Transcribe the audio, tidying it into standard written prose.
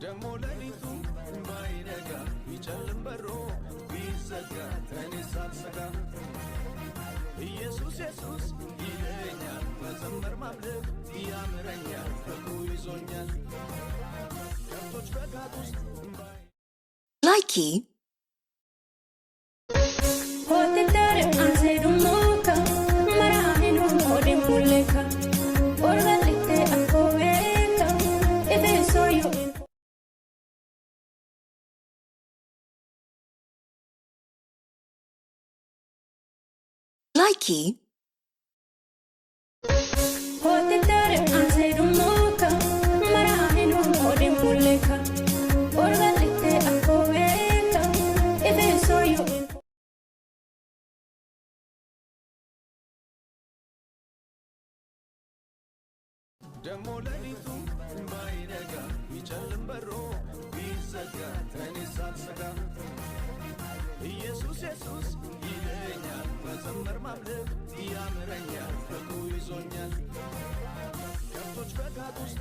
ደሞ ለሊቱ ባይነጋ ቢጨልም በሮ ቢዘጋ እኔ ሳልሰጋ ኢየሱስ ኢየሱስ ይለኛል መዘመር ማምለክ ያምረኛል ፍቅሩ ይዞኛል ከብቶች በጋት ውስጥ Likey Likey ደሞ ለሊቱ ባይነጋ ቢጨልም በሮ ቢዘጋ እኔ ሳልሰጋ ኢየሱስ ኢየሱስ ይለኛል መዘመር ማምለክ ያምረኛል ፍቅሩ ይዞኛል ከብቶች በጋት ውስጥ